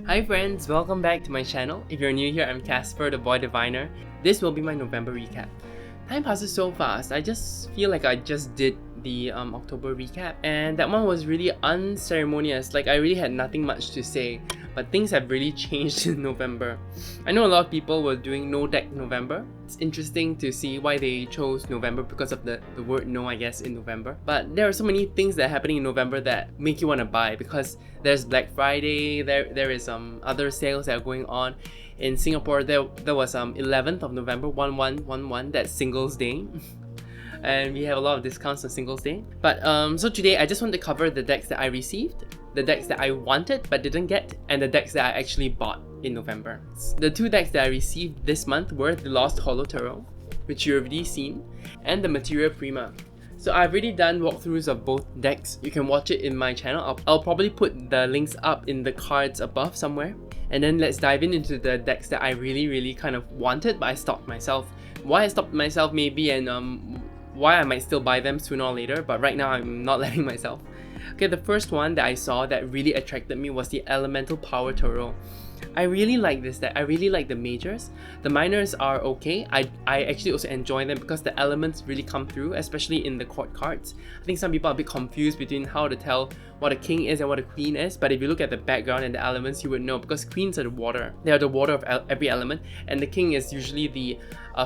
Hi friends, welcome back to my channel. If you're new here, I'm Casper, the boy diviner. This will be my November recap. Time passes so fast. I just feel like I just did the October recap, and that one was really unceremonious. Like I really had nothing much to say, but things have really changed in November. I know a lot of people were doing no deck November. It's interesting to see why they chose November because of the word no, I guess, in November. But there are so many things that are happening in November that make you want to buy, because there's Black Friday, there is other sales that are going on. In Singapore, there was 11th of November, 1111, that's Singles Day. And we have a lot of discounts on Singles Day. But so today I just want to cover the decks that I received, the decks that I wanted but didn't get, and the decks that I actually bought in November. The two decks that I received this month were the Lost Hollow Tarot, which you've already seen, and the Materia Prima. So I've already done walkthroughs of both decks. You can watch it in my channel. I'll probably put the links up in the cards above somewhere. And then let's dive into the decks that I really kind of wanted, but I stopped myself. Why I stopped myself maybe, and why I might still buy them sooner or later, but right now I'm not letting myself. Okay, the first one that I saw that really attracted me was the Elemental Power Tarot. I really like this deck. I really like the majors. The minors are okay. I actually also enjoy them because the elements really come through, especially in the court cards. I think some people are a bit confused between how to tell what a king is and what a queen is, but if you look at the background and the elements, you would know, because queens are the water. They are the water of every element, and the king is usually the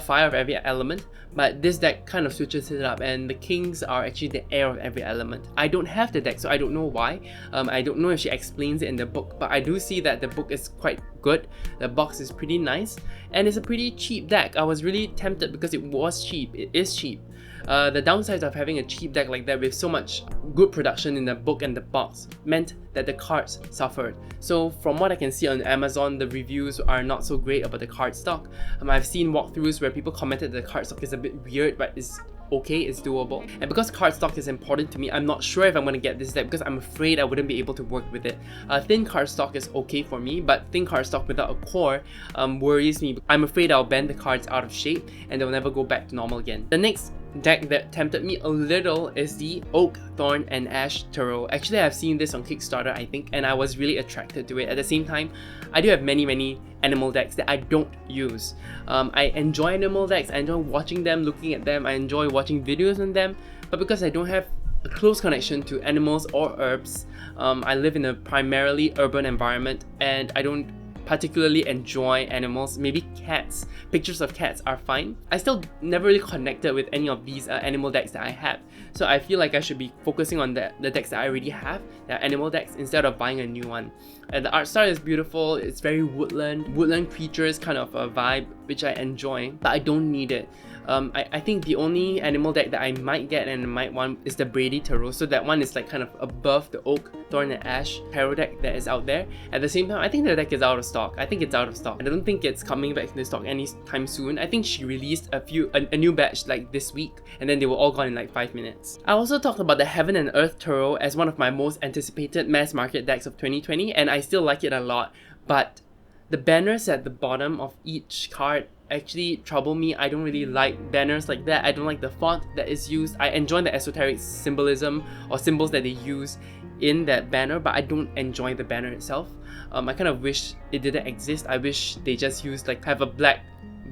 fire of every element. But this deck kind of switches it up, and the kings are actually the air of every element. I don't have the deck, so I don't know why. I don't know if she explains it in the book, but I do see that the book is quite good. The box is pretty nice, and it's a pretty cheap deck. I was really tempted because it was cheap. It is cheap. The downsides of having a cheap deck like that with so much good production in the book and the box meant that the cards suffered. So from what I can see on Amazon, the reviews are not so great about the card stock. I've seen walkthroughs where people commented that the card stock is a bit weird, but it's okay, it's doable. And because card stock is important to me, I'm not sure if I'm going to get this deck because I'm afraid I wouldn't be able to work with it. Thin card stock is okay for me, but thin card stock without a core worries me. I'm afraid I'll bend the cards out of shape and they'll never go back to normal again. The next deck that tempted me a little is the Oak, Thorn, and Ash Tarot. Actually, I've seen this on Kickstarter, I think, and I was really attracted to it. At the same time, I do have many animal decks that I don't use. I enjoy animal decks, I enjoy watching them, looking at them, I enjoy watching videos on them, but because I don't have a close connection to animals or herbs, I live in a primarily urban environment and I don't particularly enjoy animals. Maybe cats. Pictures of cats are fine. I still never really connected with any of these animal decks that I have. So I feel like I should be focusing on the decks that I already have, that are animal decks, instead of buying a new one. And the art style is beautiful. It's very woodland creatures kind of a vibe, which I enjoy, but I don't need it. I think the only animal deck that I might get and might want is the Brady Tarot. So that one is like kind of above the Oak, Thorn, and Ash Tarot deck that is out there. At the same time, I think the deck is out of stock. I think it's out of stock. I don't think it's coming back into stock anytime soon. I think she released a new batch like this week, and then they were all gone in like 5 minutes. I also talked about the Heaven and Earth Tarot as one of my most anticipated mass market decks of 2020, and I still like it a lot, but the banners at the bottom of each card actually trouble me. I don't really like banners like that. I don't like the font that is used. I enjoy the esoteric symbolism or symbols that they use in that banner, but I don't enjoy the banner itself. I kind of wish it didn't exist. I wish they just used have a black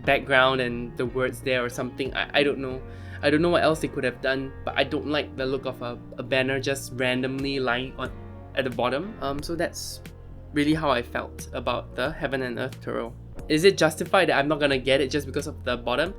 background and the words there or something. I don't know. I don't know what else they could have done, but I don't like the look of a banner just randomly lying at the bottom. So that's really how I felt about the Heaven and Earth Tarot. Is it justified that I'm not gonna get it just because of the bottom?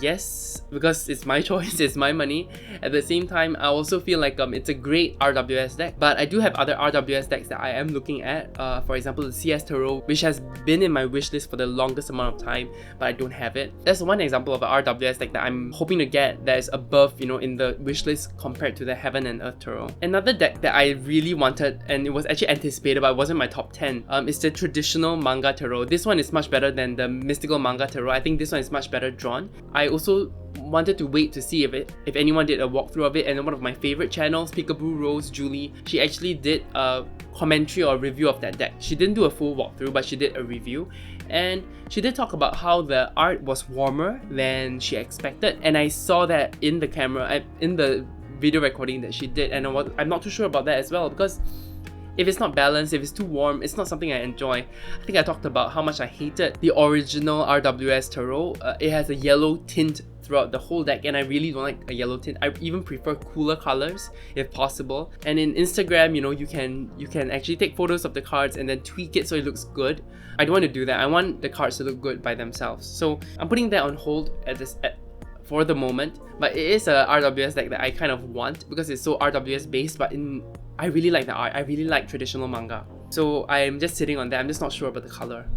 Yes, because it's my choice, it's my money. At the same time, I also feel like it's a great RWS deck, but I do have other RWS decks that I am looking at. For example, the CS Tarot, which has been in my wishlist for the longest amount of time, but I don't have it. That's one example of an RWS deck that I'm hoping to get that is above, in the wishlist compared to the Heaven and Earth Tarot. Another deck that I really wanted, and it was actually anticipated but it wasn't my top 10, is the traditional Manga Tarot. This one is much better than the mystical Manga Tarot. I think this one is much better drawn. I also wanted to wait to see if anyone did a walkthrough of it, and one of my favorite channels, Peekaboo Rose Julie, she actually did a commentary or review of that deck. She didn't do a full walkthrough, but she did a review, and she did talk about how the art was warmer than she expected, and I saw that in the camera, in the video recording that she did, and I'm not too sure about that as well, because If it's not balanced, if it's too warm, it's not something I enjoy. I think I talked about how much I hated the original RWS Tarot. It has a yellow tint throughout the whole deck, and I really don't like a yellow tint. I even prefer cooler colors if possible. And in Instagram, you know, you can actually take photos of the cards and then tweak it so it looks good. I don't want to do that. I want the cards to look good by themselves. So I'm putting that on hold for the moment. But it is a RWS deck that I kind of want because it's so RWS based, but I really like the art. I really like traditional manga. So I'm just sitting on that. I'm just not sure about the color.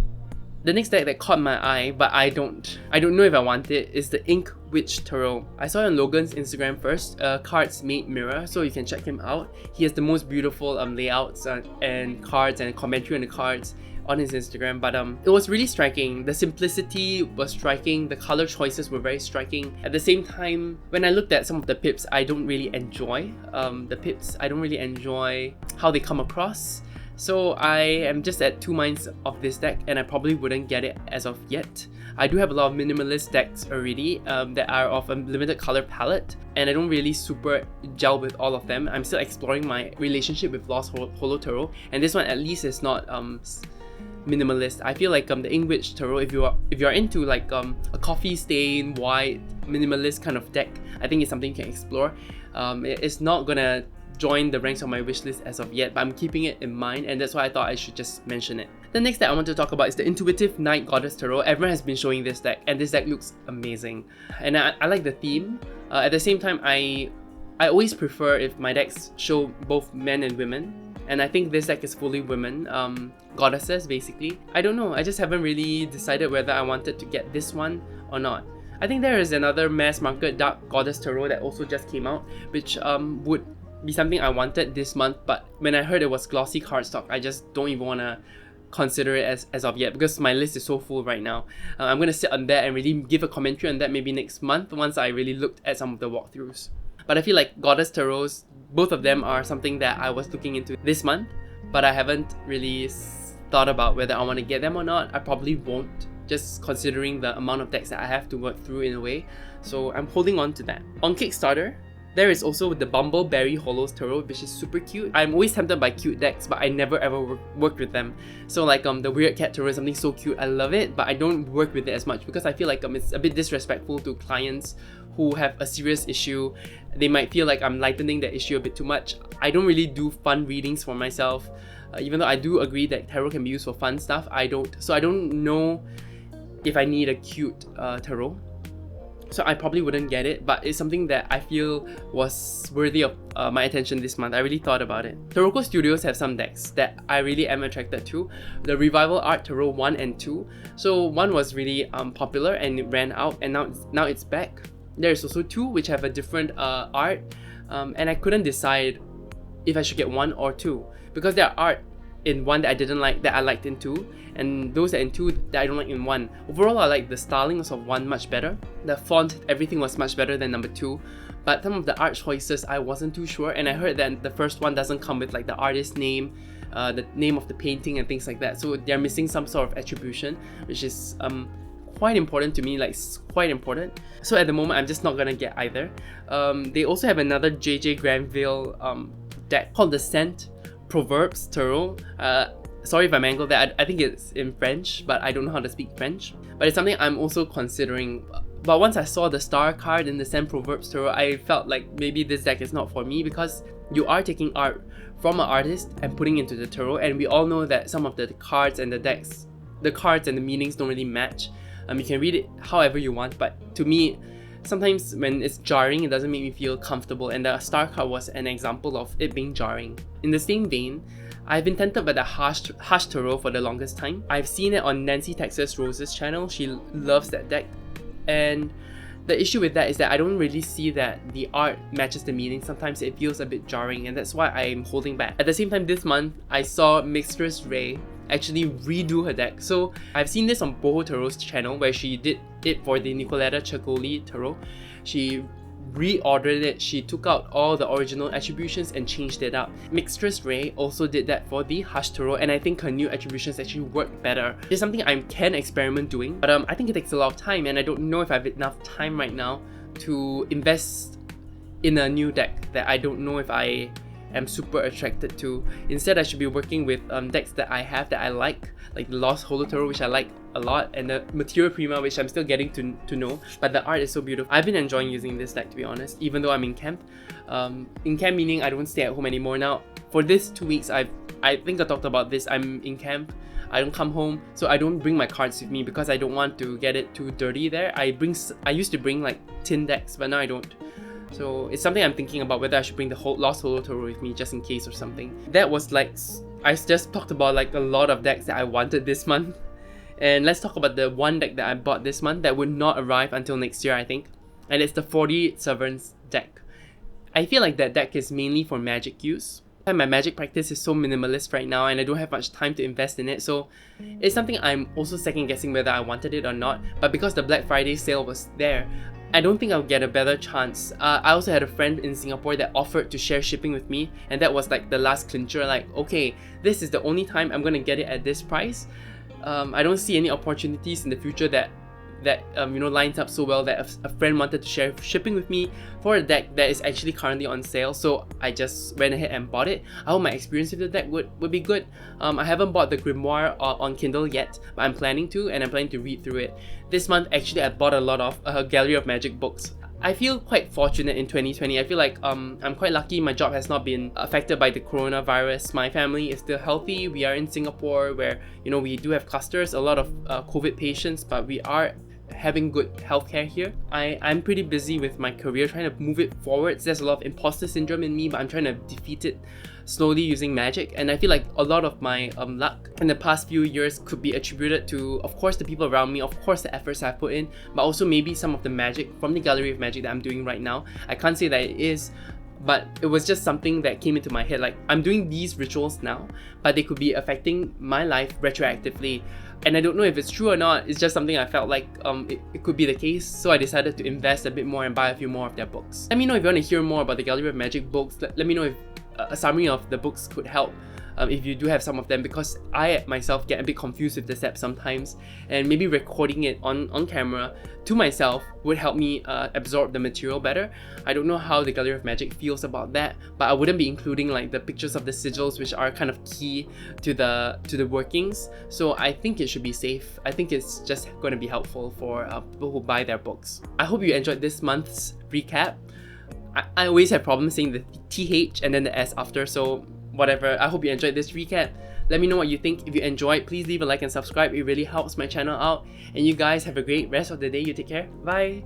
The next deck that caught my eye, but I don't know if I want it, is the Ink Witch Tarot. I saw it on Logan's Instagram first, Cards Made Mirror, so you can check him out. He has the most beautiful layouts and cards and commentary on the cards on his Instagram, but it was really striking. The simplicity was striking, the color choices were very striking. At the same time, when I looked at some of the pips, I don't really enjoy I don't really enjoy how they come across. So I am just at 2 minds of this deck, and I probably wouldn't get it as of yet. I do have a lot of minimalist decks already that are of a limited color palette, and I don't really super gel with all of them. I'm still exploring my relationship with Lost Holo Tarot, and this one at least is not minimalist. I feel like the Ink Witch Tarot, if you're into like a coffee stain white minimalist kind of deck, I think it's something you can explore. It's not gonna join the ranks of my wishlist as of yet, but I'm keeping it in mind, and that's why I thought I should just mention it. The next deck I want to talk about is the Intuitive Night Goddess Tarot. Everyone has been showing this deck, and this deck looks amazing, and I like the theme. At the same time, I always prefer if my decks show both men and women, and I think this deck is fully women, goddesses basically. I don't know, I just haven't really decided whether I wanted to get this one or not. I think there is another mass market Dark Goddess Tarot that also just came out, which would be something I wanted this month, but when I heard it was glossy cardstock, I just don't even want to consider it as of yet because my list is so full right now. I'm going to sit on that and really give a commentary on that maybe next month once I really looked at some of the walkthroughs. But I feel like Goddess Tarots, both of them are something that I was looking into this month, but I haven't really thought about whether I want to get them or not. I probably won't, just considering the amount of decks that I have to work through in a way. So I'm holding on to that. On Kickstarter, there is also the Bumbleberry Holos Tarot, which is super cute. I'm always tempted by cute decks, but I never ever worked with them. So like the Weird Cat Tarot is something so cute, I love it, but I don't work with it as much because I feel like it's a bit disrespectful to clients who have a serious issue. They might feel like I'm lightening the issue a bit too much. I don't really do fun readings for myself, even though I do agree that tarot can be used for fun stuff. I don't know if I need a cute tarot. So I probably wouldn't get it, but it's something that I feel was worthy of my attention this month. I really thought about it. Tarocco Studios have some decks that I really am attracted to. The Revival Art Tarot 1 and 2. So 1 was really popular and it ran out, and now it's back. There's also 2 which have a different art, and I couldn't decide if I should get 1 or 2 because there are art in 1 that I didn't like that I liked in 2, and those that in 2 that I don't like in 1. Overall, I like the stylings of 1 much better. The font, everything was much better than number 2, but some of the art choices I wasn't too sure, and I heard that the first one doesn't come with like the artist's name, the name of the painting and things like that, so they're missing some sort of attribution, which is quite important to me, like quite important. So at the moment, I'm just not gonna get either. They also have another JJ Granville deck called the Scent Proverbs Tarot. Sorry if I mangled that. I think it's in French, but I don't know how to speak French. But it's something I'm also considering. But once I saw the star card in the Scent Proverbs Tarot, I felt like maybe this deck is not for me because you are taking art from an artist and putting into the tarot, and we all know that some of the cards and the decks, the cards and the meanings don't really match. You can read it however you want, but to me, sometimes when it's jarring, it doesn't make me feel comfortable, and the star card was an example of it being jarring. In the same vein, I've been tempted by the Hush Tarot for the longest time. I've seen it on Nancy Texas Rose's channel. She loves that deck, and the issue with that is that I don't really see that the art matches the meaning. Sometimes it feels a bit jarring, and that's why I'm holding back. At the same time, this month, I saw Mistress Ray actually redo her deck. So I've seen this on Boho Tarot's channel where she did it for the Nicoletta Cercoli Tarot. She reordered it, she took out all the original attributions and changed it up. Mistress Ray also did that for the Hush Tarot, and I think her new attributions actually work better. It's something I can experiment doing, but I think it takes a lot of time, and I don't know if I have enough time right now to invest in a new deck that I don't know if I am super attracted to. Instead, I should be working with decks that I have that I like the Lost Holo Tarot, which I like a lot, and the Material Prima, which I'm still getting to know, but the art is so beautiful. I've been enjoying using this deck, to be honest, even though I'm in camp. In camp meaning I don't stay at home anymore now. For this 2 weeks, I think I talked about this, I'm in camp. I don't come home, so I don't bring my cards with me because I don't want to get it too dirty there. I used to bring like tin decks, but now I don't. So it's something I'm thinking about, whether I should bring the whole Lost Holo Tarot with me just in case or something. That was like, I just talked about like a lot of decks that I wanted this month. And let's talk about the one deck that I bought this month that would not arrive until next year, I think. And it's the 40 Sovereigns deck. I feel like that deck is mainly for Magic use. My Magic practice is so minimalist right now and I don't have much time to invest in it, so it's something I'm also second guessing whether I wanted it or not. But because the Black Friday sale was there, I don't think I'll get a better chance. I also had a friend in Singapore that offered to share shipping with me, and that was like the last clincher, like, okay, this is the only time I'm gonna get it at this price. I don't see any opportunities in the future that lines up so well that a friend wanted to share shipping with me for a deck that is actually currently on sale, so I just went ahead and bought it. I hope my experience with the deck would be good. I haven't bought the Grimoire on Kindle yet, but I'm planning to, and I'm planning to read through it. This month, actually, I bought a lot of Gallery of Magic books. I feel quite fortunate in 2020. I feel like I'm quite lucky. My job has not been affected by the coronavirus. My family is still healthy. We are in Singapore where, we do have clusters, a lot of COVID patients, but we are having good healthcare here. I'm pretty busy with my career, trying to move it forwards. There's a lot of imposter syndrome in me, but I'm trying to defeat it slowly using Magick. And I feel like a lot of my luck in the past few years could be attributed to, of course, the people around me, of course, the efforts I've put in, but also maybe some of the magic from the Gallery of Magic that I'm doing right now. I can't say that it is, but it was just something that came into my head. Like, I'm doing these rituals now, but they could be affecting my life retroactively. And I don't know if it's true or not. It's just something I felt like it could be the case, so I decided to invest a bit more and buy a few more of their books. Let me know if you want to hear more about the Gallery of Magic books. Let me know if a summary of the books could help. If you do have some of them, because I myself get a bit confused with the steps sometimes, and maybe recording it on camera to myself would help me absorb the material better. I don't know how the Gallery of Magic feels about that, but I wouldn't be including like the pictures of the sigils, which are kind of key to the workings, so I think it should be safe. I think it's just going to be helpful for people who buy their books. I hope you enjoyed this month's recap. I always have problems saying the TH and then the S after, so whatever. I hope you enjoyed this recap. Let me know what you think. If you enjoyed, please leave a like and subscribe. It really helps my channel out. And you guys have a great rest of the day. You take care. Bye!